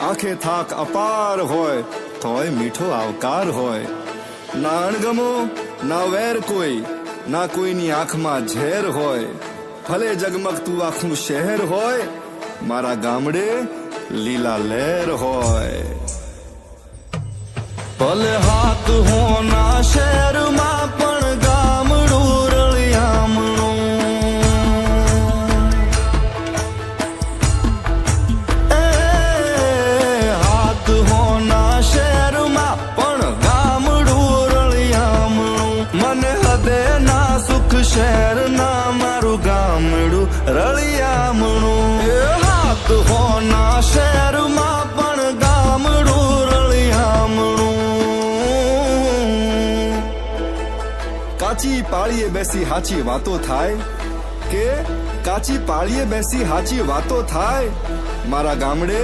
આંખે થાક અપાર હોય તોય મીઠો આવકાર હોય. ના અણગમો ના વેર કોઈ, ના કોઈની આંખમાં ઝેર હોય. ભલે જગમગતું આખું શહેર હોય, મારા ગામડે લીલા લહેર હોય. ભલે હાથ હોના શહેરમાં પણ ગામડું રળિયામણું. હાથ હોના શહેરમાં પણ ગામડું રળિયામણું. મને હદે ના સુખ શહેરના મારું ગામડું રળિયામણું. હાથ હોના શહેરમાં પણ ગામડું રળિયામણું. કાચી પાળીએ બેસી હાચી વાતો થાય કે કાચી પાળીએ બેસી હાચી વાતો થાય. મારા ગામડે